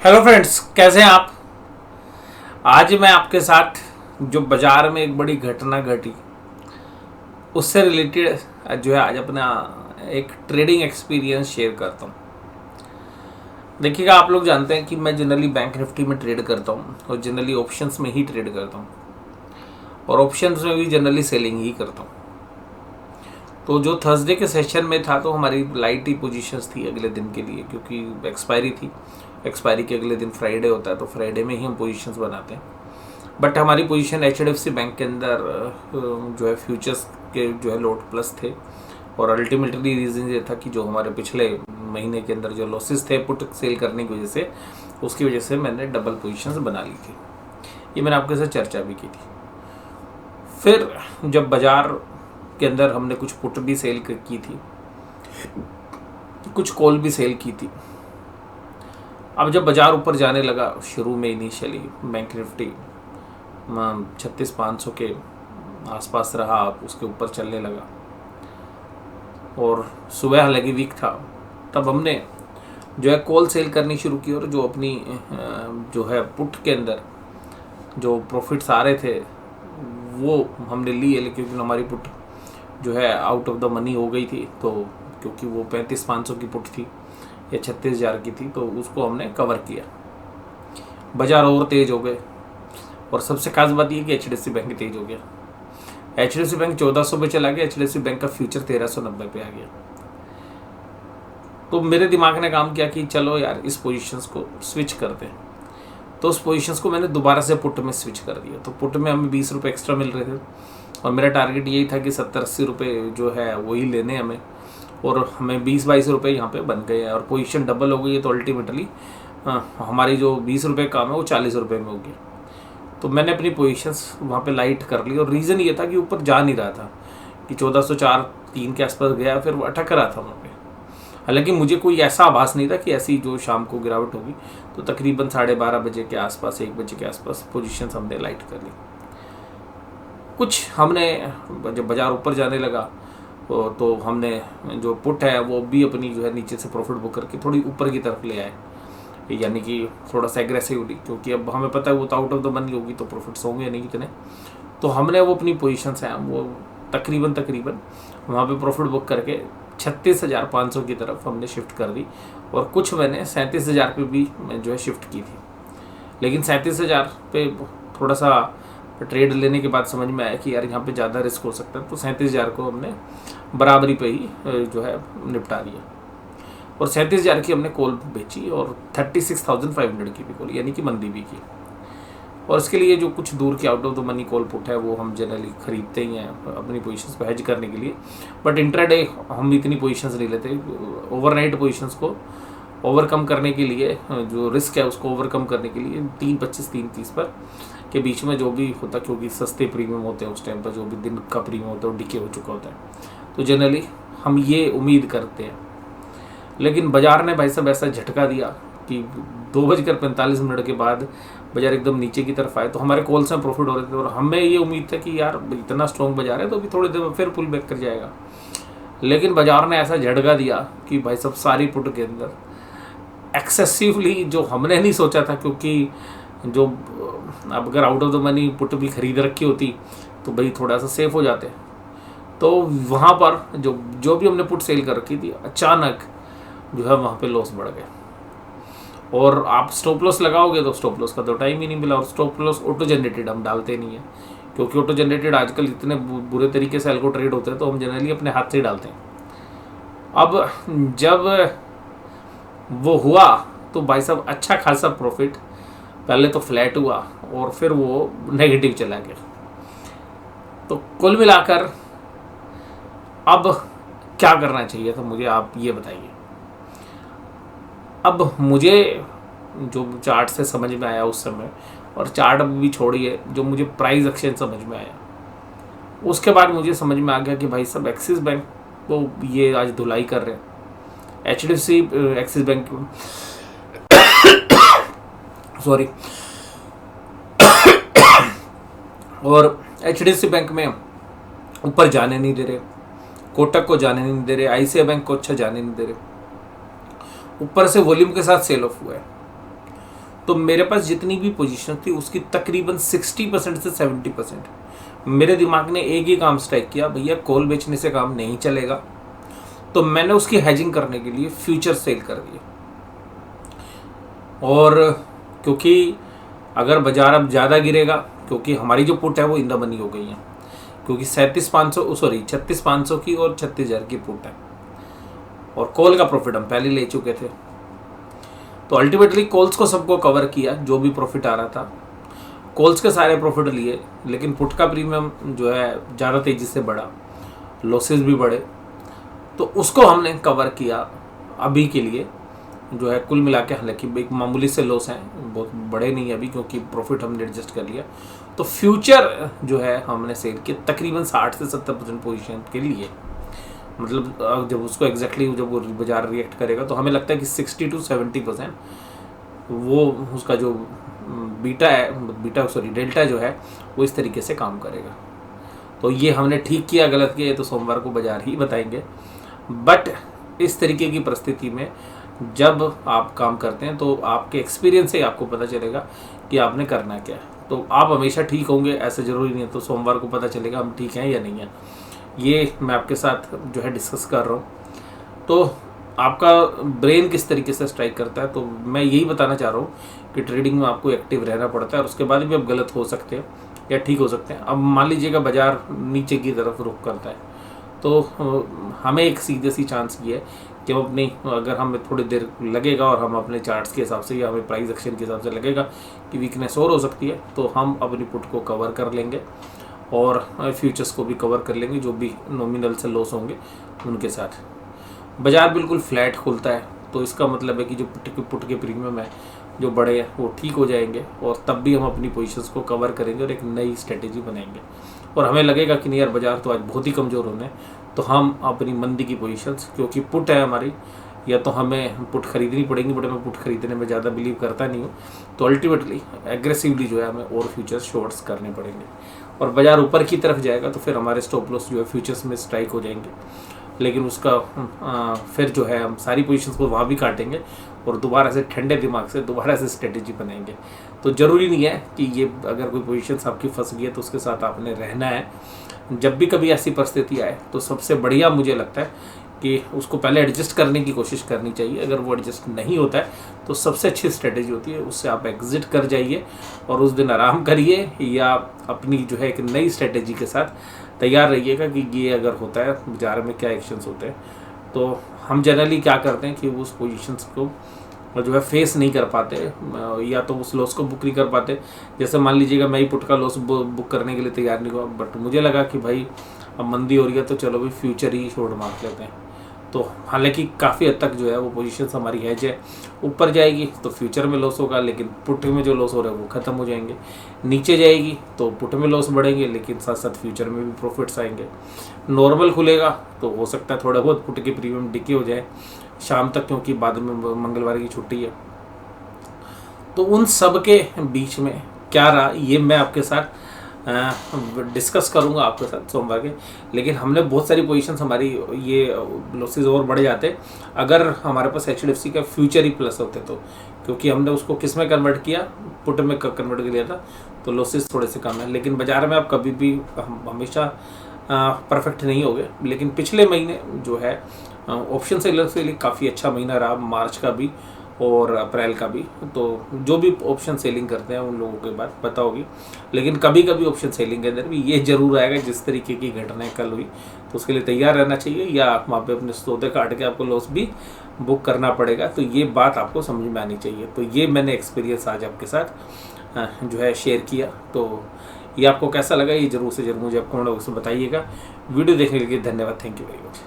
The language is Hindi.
हेलो फ्रेंड्स, कैसे हैं आप। आज मैं आपके साथ जो बाजार में एक बड़ी घटना घटी उससे रिलेटेड जो है आज अपना एक ट्रेडिंग एक्सपीरियंस शेयर करता हूँ। देखिएगा, आप लोग जानते हैं कि मैं जनरली बैंक निफ्टी में ट्रेड करता हूँ और जनरली ऑप्शंस में ही ट्रेड करता हूँ और ऑप्शंस में भी जनरली सेलिंग ही करता हूँ। तो जो थर्सडे के सेशन में था तो हमारी लाइट ही पोजीशंस थी अगले दिन के लिए, क्योंकि एक्सपायरी थी। एक्सपायरी के अगले दिन फ्राइडे होता है तो फ्राइडे में ही हम पोजीशंस बनाते हैं। बट हमारी पोजीशन HDFC बैंक के अंदर जो है फ्यूचर्स के जो है लोड प्लस थे और अल्टीमेटली रीज़न ये था कि जो हमारे पिछले महीने के अंदर जो लॉसेस थे पुट सेल करने की वजह से, उसकी वजह से मैंने डबल पोजीशंस बना ली थी। ये मैंने आपके साथ चर्चा भी की थी। फिर जब बाज़ार के अंदर हमने कुछ पुट भी सेल की थी, कुछ कॉल भी सेल की थी। अब जब बाज़ार ऊपर जाने लगा, शुरू में इनिशियली बैंक निफ्टी 36,500 के आसपास रहा, उसके ऊपर चलने लगा और सुबह हालांकि वीक था, तब हमने जो है कॉल सेल करनी शुरू की और जो अपनी जो है पुट के अंदर जो प्रॉफिट्स आ रहे थे वो हमने लिए, लेकिन हमारी पुट जो है आउट ऑफ द मनी हो गई थी। तो क्योंकि वो 35,500 की पुट थी या 36,000 की थी, तो उसको हमने कवर किया। बाजार और तेज हो गए और सबसे खास बात ये कि HDFC बैंक तेज हो गया। HDFC बैंक 1400 पे चला गया, HDFC बैंक का फ्यूचर 1390 पे आ गया। तो मेरे दिमाग ने काम किया कि चलो यार इस पोजीशंस को स्विच कर दें। तो उस पोजीशंस को मैंने दोबारा से पुट में स्विच कर दिया। तो पुट में हमें 20 रुपये एक्स्ट्रा मिल रहे थे और मेरा टारगेट यही था कि 70-80 रुपये जो है वही लेने हमें, और हमें 20-22 रुपये यहाँ पे बन गए हैं और पोजीशन डबल हो गई है। तो अल्टीमेटली हमारी जो 20 रुपये काम है वो 40 रुपये में हो गया। तो मैंने अपनी पोजीशंस वहाँ पे लाइट कर ली और रीज़न ये था कि ऊपर जा नहीं रहा था, कि 1404-3 के आसपास गया, फिर वो अटक रहा था वहाँ पे। हालांकि मुझे कोई ऐसा आभास नहीं था कि ऐसी जो शाम को गिरावट होगी। तो तकरीबन 12:30 बजे के आसपास, 1 बजे के आसपास पोजीशंस हमने लाइट कर ली। कुछ हमने जब बाज़ार ऊपर जाने लगा तो हमने जो पुट है वो भी अपनी जो है नीचे से प्रॉफिट बुक करके थोड़ी ऊपर की तरफ ले आए, यानी कि थोड़ा सा एग्रेसिवली, क्योंकि अब हमें पता है वो तो आउट ऑफ द मनी होगी तो प्रॉफिट्स होंगे नहीं कितने। तो हमने वो अपनी पोजीशंस हैं वो तकरीबन वहाँ पे प्रॉफिट बुक करके 36,500 की तरफ हमने शिफ्ट कर दी और कुछ मैंने 37,000 पे भी जो है शिफ्ट की थी। लेकिन 37,000 पे थोड़ा सा ट्रेड लेने के बाद समझ में आया कि यार यहाँ पे ज़्यादा रिस्क हो सकता है, तो 37,000 को हमने बराबरी पे ही जो है निपटा दिया और 37,000 की हमने कॉल बेची और 36,500 की भी कॉल, यानी कि मंदी भी की। और इसके लिए जो कुछ दूर की out of the money call put है वो हम जनरली खरीदते ही हैं अपनी पोजीशंस पे हेज करने के लिए। बट इंट्राडे हम इतनी पोजीशंस नहीं लेते। ओवरनाइट पोजीशंस को ओवरकम करने के लिए, जो रिस्क है उसको ओवरकम करने के लिए 3.25 3.30 पर के बीच में जो भी होता, क्योंकि सस्ते प्रीमियम होते हैं उस टाइम पर, जो भी दिन का प्रीमियम होता है वो डिके हो चुका होता है, तो जनरली हम ये उम्मीद करते हैं। लेकिन बाजार ने भाई साहब ऐसा झटका दिया कि 2:45 के बाद बाजार एकदम नीचे की तरफ आए। तो हमारे कॉल्स में प्रॉफिट हो रहे थे और हमें ये उम्मीद था कि यार इतना स्ट्रॉन्ग बाजार है तो अभी थोड़ी देर में फिर पुल बैक कर जाएगा। लेकिन बाजार ने ऐसा झटका दिया कि भाई साहब सारी पुट के अंदर एक्सेसिवली, जो हमने नहीं सोचा था, क्योंकि जो अब अगर out of the money put भी खरीद रखी होती तो भाई थोड़ा सा सेफ हो जाते। तो वहाँ पर जो भी हमने पुट सेल कर रखी थी, अचानक जो है वहाँ पे लॉस बढ़ गए। और आप स्टॉप लॉस लगाओगे तो स्टॉप लॉस का तो टाइम ही नहीं मिला, और स्टॉप लॉस ऑटो जनरेटेड हम डालते नहीं है, क्योंकि ऑटो जनरेटेड आजकल इतने बुरे तरीके से एल्गो ट्रेड होते हैं तो हम जनरली अपने हाथ से ही डालते हैं। अब जब वो हुआ तो भाई साहब अच्छा खासा प्रॉफिट पहले तो फ्लैट हुआ और फिर वो नेगेटिव चला गया। तो कुल मिलाकर अब क्या करना चाहिए था मुझे, आप ये बताइए। अब मुझे जो चार्ट से समझ में आया उस समय, और चार्ट भी छोड़िए, जो मुझे प्राइस एक्शन समझ में आया, उसके बाद मुझे समझ में आ गया कि भाई साहब एक्सिस बैंक को ये आज धुलाई कर रहे हैं। HDFC एक्सिस बैंक सॉरी और HDFC बैंक में ऊपर जाने नहीं दे रहे, कोटक को जाने नहीं दे रहे, ICICI बैंक को अच्छा जाने नहीं दे रहे, ऊपर से वॉल्यूम के साथ सेल ऑफ हुआ है। तो मेरे पास जितनी भी पोजीशन थी उसकी तकरीबन 60% से 70% मेरे दिमाग ने एक ही काम स्ट्राइक किया, भैया कॉल बेचने से काम नहीं चलेगा। तो मैंने उसकी हेजिंग करने के लिए फ्यूचर सेल कर दिए। और क्योंकि अगर बाजार अब ज़्यादा गिरेगा, क्योंकि हमारी जो पुट है वो इन द मनी हो गई है, क्योंकि 36,500 की और 36,000 की पुट है, और कॉल का प्रॉफिट हम पहले ले चुके थे। तो अल्टीमेटली कॉल्स को सबको कवर किया, जो भी प्रॉफिट आ रहा था कॉल्स के सारे प्रॉफिट लिए, लेकिन पुट का प्रीमियम जो है ज़्यादा तेज़ी से बढ़ा, लॉसेस भी बढ़े, तो उसको हमने कवर किया अभी के लिए जो है कुल मिला के। हालांकि एक मामूली से लॉस हैं, बहुत बड़े नहीं है अभी, क्योंकि प्रॉफिट हमने एडजस्ट कर लिया। तो फ्यूचर जो है हमने सेल किए तकरीबन 60 से 70% पोजीशन के लिए। मतलब जब उसको एग्जैक्टली जब वो बाजार रिएक्ट करेगा तो हमें लगता है कि 60 to 70% वो उसका जो डेल्टा जो है वो इस तरीके से काम करेगा। तो ये हमने ठीक किया गलत किया तो सोमवार को बाजार ही बताएंगे। बट इस तरीके की परिस्थिति में जब आप काम करते हैं तो आपके एक्सपीरियंस से आपको पता चलेगा कि आपने करना क्या है। तो आप हमेशा ठीक होंगे ऐसा ज़रूरी नहीं है, तो सोमवार को पता चलेगा हम ठीक हैं या नहीं हैं। ये मैं आपके साथ जो है डिस्कस कर रहा हूँ। तो आपका ब्रेन किस तरीके से स्ट्राइक करता है, तो मैं यही बताना चाह रहा हूँ कि ट्रेडिंग में आपको एक्टिव रहना पड़ता है, और उसके बाद भी आप गलत हो सकते हैं या ठीक हो सकते हैं। अब मान लीजिएगा बाजार नीचे की तरफ रुख करता है, तो हमें एक सीधी सी चांस ये है कि हम अपनी, अगर हमें थोड़ी देर लगेगा और हम अपने चार्ट्स के हिसाब से या हमें प्राइस एक्शन के हिसाब से लगेगा कि वीकनेस और हो सकती है, तो हम अपनी पुट को कवर कर लेंगे और फ्यूचर्स को भी कवर कर लेंगे, जो भी नॉमिनल से लॉस होंगे उनके साथ। बाजार बिल्कुल फ्लैट खुलता है तो इसका मतलब है कि जो पुट के प्रीमियम है जो बड़े हैं वो ठीक हो जाएंगे, और तब भी हम अपनी पोजीशंस को कवर करेंगे और एक नई स्ट्रेटेजी बनाएंगे। और हमें लगेगा कि नहीं यार बाजार तो आज बहुत ही कमज़ोर होने हैं, तो हम अपनी मंदी की पोजीशंस, क्योंकि पुट है हमारी, या तो हमें पुट खरीदनी पड़ेंगी, बट मैं पुट खरीदने में ज़्यादा बिलीव करता नहीं हूँ। तो अल्टीमेटली एग्रेसिवली जो है हमें और फ्यूचर्स शॉर्ट्स करने पड़ेंगे, और बाजार ऊपर की तरफ जाएगा तो फिर हमारे स्टॉप लॉस जो है फ्यूचर्स में स्ट्राइक हो जाएंगे। लेकिन उसका फिर जो है हम सारी पोजीशंस को वहाँ भी काटेंगे और दोबारा से ठंडे दिमाग से दोबारा से स्ट्रेटेजी बनाएंगे। तो ज़रूरी नहीं है कि ये अगर कोई पोजीशंस आपकी फंस गई है तो उसके साथ आपने रहना है। जब भी कभी ऐसी परिस्थिति आए तो सबसे बढ़िया मुझे लगता है कि उसको पहले एडजस्ट करने की कोशिश करनी चाहिए। अगर वो एडजस्ट नहीं होता है तो सबसे अच्छी स्ट्रेटेजी होती है उससे आप एग्जिट कर जाइए और उस दिन आराम करिए, या अपनी जो है एक नई स्ट्रेटेजी के साथ तैयार रहिएगा कि ये अगर होता है बाजार में क्या एक्शंस होते हैं। तो हम जनरली क्या करते हैं कि उस पोजीशंस को जो है फेस नहीं कर पाते, या तो उस लॉस को बुक नहीं कर पाते। जैसे मान लीजिएगा मैं ही पुट का लॉस बुक करने के लिए तैयार नहीं हुआ, बट मुझे लगा कि भाई अब मंदी हो रही है तो चलो भाई फ्यूचर ही शॉर्ट मार लेते हैं। तो हालांकि काफ़ी हद तक जो है वो पोजीशंस हमारी हेज है, ऊपर जाएगी तो फ्यूचर में लॉस होगा लेकिन पुट में जो लॉस हो रहा है वो ख़त्म हो जाएंगे। नीचे जाएगी तो पुट में लॉस बढ़ेंगे लेकिन साथ साथ फ्यूचर में भी प्रॉफिट्स आएंगे। नॉर्मल खुलेगा तो हो सकता है थोड़ा बहुत पुट के प्रीमियम डिके हो जाए शाम तक, क्योंकि बाद में मंगलवार की छुट्टी है। तो उन सब के बीच में क्या रहा ये मैं आपके साथ डिस्कस करूंगा आपके साथ सोमवार के। लेकिन हमने बहुत सारी पोजीशंस हमारी ये लॉसेस और बढ़ जाते अगर हमारे पास HDFC का फ्यूचर ही प्लस होते, तो क्योंकि हमने उसको किस में कन्वर्ट किया, पुट में कन्वर्ट कर लिया था, तो लॉसेस थोड़े से कम है। लेकिन बाजार में आप कभी भी हमेशा परफेक्ट नहीं हो गए। लेकिन पिछले महीने जो है ऑप्शन सेलर्स के लिए काफ़ी अच्छा महीना रहा, मार्च का भी और अप्रैल का भी। तो जो भी ऑप्शन सेलिंग करते हैं उन लोगों के बात पता होगी। लेकिन कभी कभी ऑप्शन सेलिंग के अंदर भी ये जरूर आएगा जिस तरीके की घटनाएं कल हुई, तो उसके लिए तैयार रहना चाहिए, या वहाँ पे अपने सौदे काट के आपको लॉस भी बुक करना पड़ेगा। तो ये बात आपको समझ में आनी चाहिए। तो ये मैंने एक्सपीरियंस आज आपके साथ जो है शेयर किया। तो ये आपको कैसा लगा ये जरूर से जरूर मुझे कमेंट बॉक्स में बताइएगा। वीडियो देखने के लिए धन्यवाद। Thank you very much.